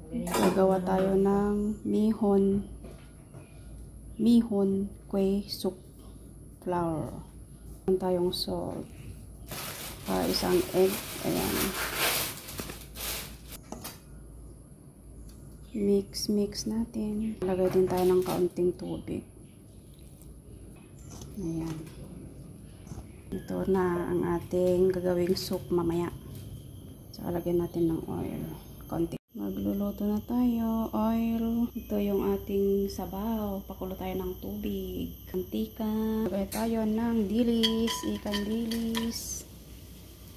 Gagawa tayo ng mihon quail soup flour. Meron tayong salt. Isang egg. Ayan. Mix natin. Lagay din tayo ng kaunting tubig. Ayan. Ito na ang ating gagawing soup mamaya. So, lagyan natin ng oil. Konti. Magluluto na tayo. Oil. Ito yung ating sabaw. Pakulo tayo ng tubig. Mantika. Lagay tayo ng dilis. Ikan dilis.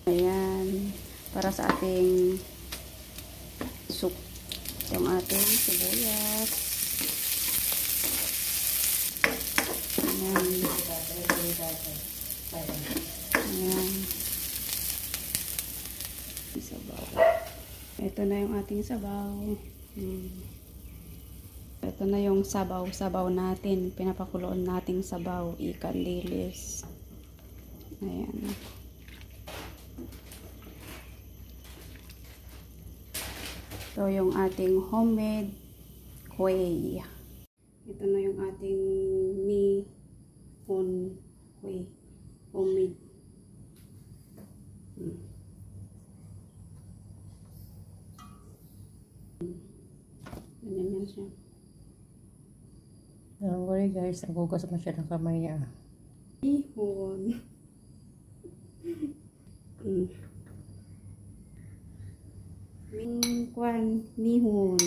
Ayan. Para sa ating soup. Yung ating sibuyas. Ayan. Ayan. Sabaw. Ito na yung ating sabaw. Ito na yung sabaw natin. Pinapakuloan nating sabaw. Ikan dilis. Ayan. Ito yung ating homemade quail. Ito na yung ating mihon quail. Homemade. Ganyan yan siya. Don't worry guys, nagugas mo siya ng kamay niya. Mihon. Mihon.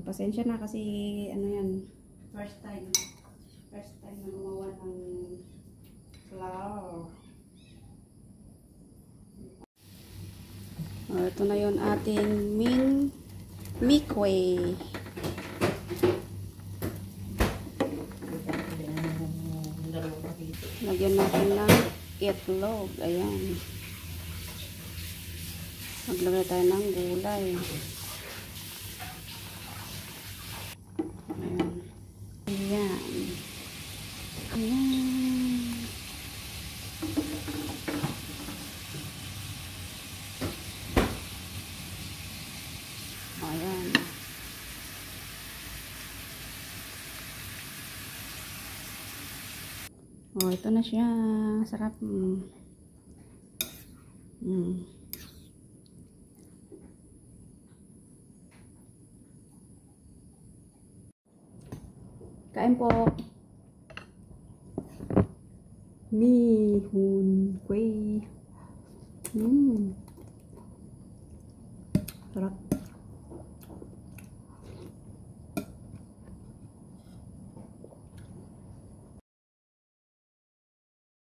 Pasensya na kasi ano yan, first time na gumawa ng flour. Ito na yung ating mikway. Lagyan natin ng itlog. Ayan. Maglagay tayo ng gulay. Ayan. Ayan. Ayan. Ayan. Oh, ito na siya. Sarap. Kain po. Mihon quail. Sarap.